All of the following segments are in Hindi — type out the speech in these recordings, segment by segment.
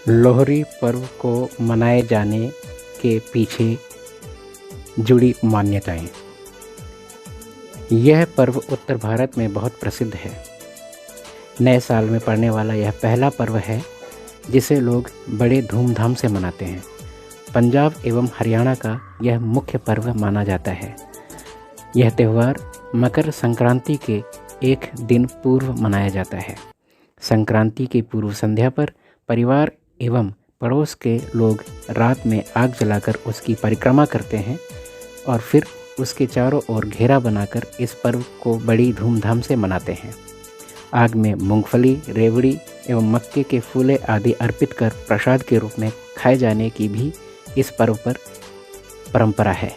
लोहड़ी पर्व को मनाए जाने के पीछे जुड़ी मान्यताएँ। यह पर्व उत्तर भारत में बहुत प्रसिद्ध है। नए साल में पड़ने वाला यह पहला पर्व है जिसे लोग बड़े धूमधाम से मनाते हैं। पंजाब एवं हरियाणा का यह मुख्य पर्व माना जाता है। यह त्यौहार मकर संक्रांति के एक दिन पूर्व मनाया जाता है। संक्रांति की पूर्व संध्या पर परिवार एवं पड़ोस के लोग रात में आग जलाकर उसकी परिक्रमा करते हैं और फिर उसके चारों ओर घेरा बनाकर इस पर्व को बड़ी धूमधाम से मनाते हैं। आग में मूंगफली, रेवड़ी एवं मक्के के फूले आदि अर्पित कर प्रसाद के रूप में खाए जाने की भी इस पर्व पर परंपरा है।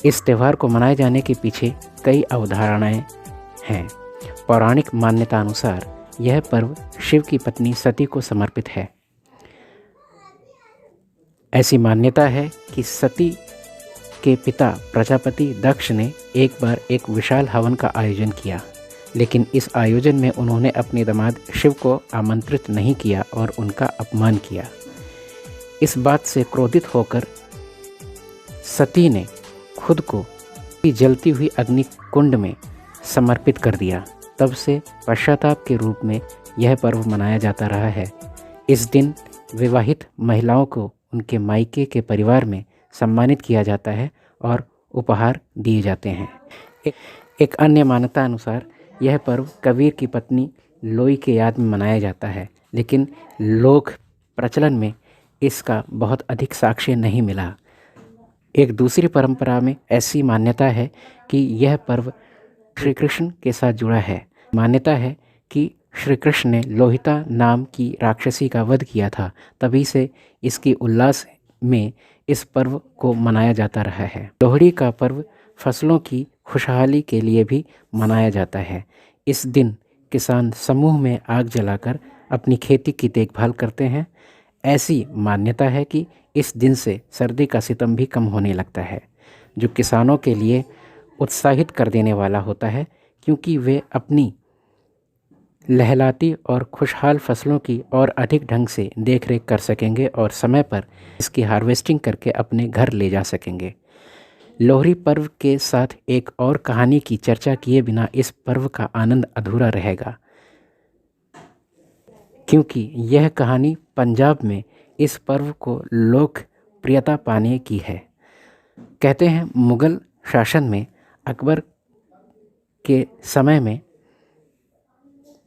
इस त्यौहार को मनाए जाने के पीछे कई अवधारणाएं हैं। पौराणिक मान्यता अनुसार यह पर्व शिव की पत्नी सती को समर्पित है। ऐसी मान्यता है कि सती के पिता प्रजापति दक्ष ने एक बार एक विशाल हवन का आयोजन किया, लेकिन इस आयोजन में उन्होंने अपने दामाद शिव को आमंत्रित नहीं किया और उनका अपमान किया। इस बात से क्रोधित होकर सती ने खुद को जलती हुई अग्नि कुंड में समर्पित कर दिया। तब से पश्चाताप के रूप में यह पर्व मनाया जाता रहा है। इस दिन विवाहित महिलाओं को उनके मायके के परिवार में सम्मानित किया जाता है और उपहार दिए जाते हैं। एक अन्य मान्यता अनुसार यह पर्व कबीर की पत्नी लोई के याद में मनाया जाता है, लेकिन लोक प्रचलन में इसका बहुत अधिक साक्ष्य नहीं मिला। एक दूसरी परंपरा में ऐसी मान्यता है कि यह पर्व श्री कृष्ण के साथ जुड़ा है। मान्यता है कि श्री कृष्ण ने लोहिता नाम की राक्षसी का वध किया था, तभी से इसकी उल्लास में इस पर्व को मनाया जाता रहा है। लोहड़ी का पर्व फसलों की खुशहाली के लिए भी मनाया जाता है। इस दिन किसान समूह में आग जलाकर अपनी खेती की देखभाल करते हैं। ऐसी मान्यता है कि इस दिन से सर्दी का सितम भी कम होने लगता है, जो किसानों के लिए उत्साहित कर देने वाला होता है, क्योंकि वे अपनी लहलाती और खुशहाल फसलों की और अधिक ढंग से देखरेख कर सकेंगे और समय पर इसकी हार्वेस्टिंग करके अपने घर ले जा सकेंगे। लोहड़ी पर्व के साथ एक और कहानी की चर्चा किए बिना इस पर्व का आनंद अधूरा रहेगा, क्योंकि यह कहानी पंजाब में इस पर्व को लोकप्रियता पाने की है। कहते हैं मुग़ल शासन में अकबर के समय में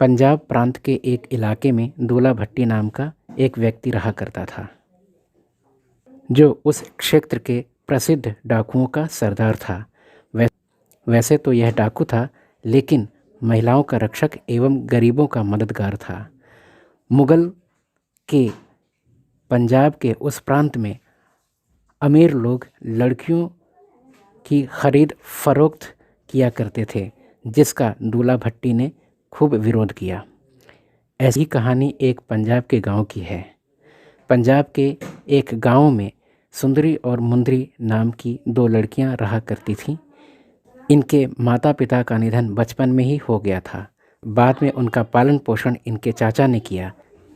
पंजाब प्रांत के एक इलाके में दूल्हा भट्टी नाम का एक व्यक्ति रहा करता था, जो उस क्षेत्र के प्रसिद्ध डाकुओं का सरदार था। वैसे तो यह डाकू था, लेकिन महिलाओं का रक्षक एवं गरीबों का मददगार था। मुग़ल के पंजाब के उस प्रांत में अमीर लोग लड़कियों की खरीद फरोख्त किया करते थे, जिसका दूल्हा भट्टी ने खूब विरोध किया। ऐसी कहानी एक पंजाब के गांव की है। पंजाब के एक गांव में सुंदरी और मुंदरी नाम की दो लड़कियां रहा करती थीं। इनके माता पिता का निधन बचपन में ही हो गया था। बाद में उनका पालन पोषण इनके चाचा ने किया।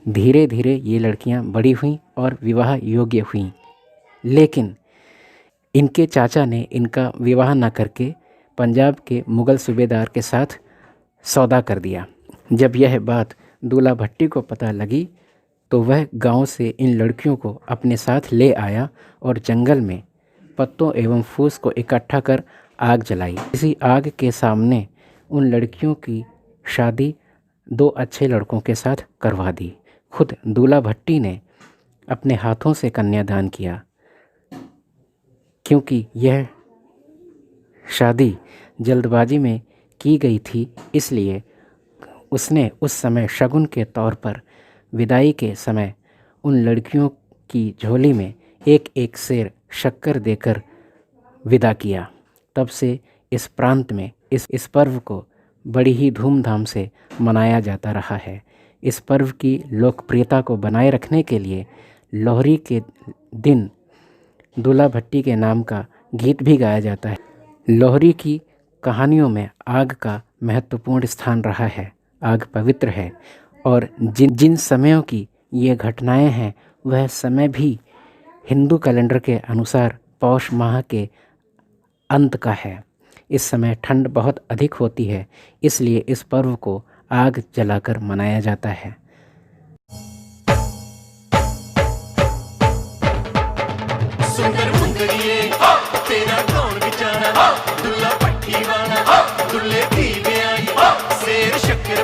धीरे धीरे ये लड़कियां बड़ी हुईं और विवाह योग्य हुईं, लेकिन इनके चाचा ने इनका विवाह न करके पंजाब के मुग़ल सूबेदार के साथ सौदा कर दिया। जब यह बात दूल्हा भट्टी को पता लगी तो वह गांव से इन लड़कियों को अपने साथ ले आया और जंगल में पत्तों एवं फूस को इकट्ठा कर आग जलाई। इसी आग के सामने उन लड़कियों की शादी दो अच्छे लड़कों के साथ करवा दी। खुद दूल्हा भट्टी ने अपने हाथों से कन्यादान किया। क्योंकि यह शादी जल्दबाजी में की गई थी, इसलिए उसने उस समय शगुन के तौर पर विदाई के समय उन लड़कियों की झोली में एक एक सेर शक्कर देकर विदा किया। तब से इस प्रांत में इस पर्व को बड़ी ही धूमधाम से मनाया जाता रहा है। इस पर्व की लोकप्रियता को बनाए रखने के लिए लोहड़ी के दिन दूल्हा भट्टी के नाम का गीत भी गाया जाता है। लोहड़ी की कहानियों में आग का महत्वपूर्ण स्थान रहा है। आग पवित्र है और जिन जिन समयों की ये घटनाएं हैं वह समय भी हिंदू कैलेंडर के अनुसार पौष माह के अंत का है। इस समय ठंड बहुत अधिक होती है, इसलिए इस पर्व को आग जलाकर मनाया जाता है। सुंदर मुंदरिए तेरा कौन बेचारा दुल्ला पट्टी वाला दुल्ले दी ब्याई शेर शक्कर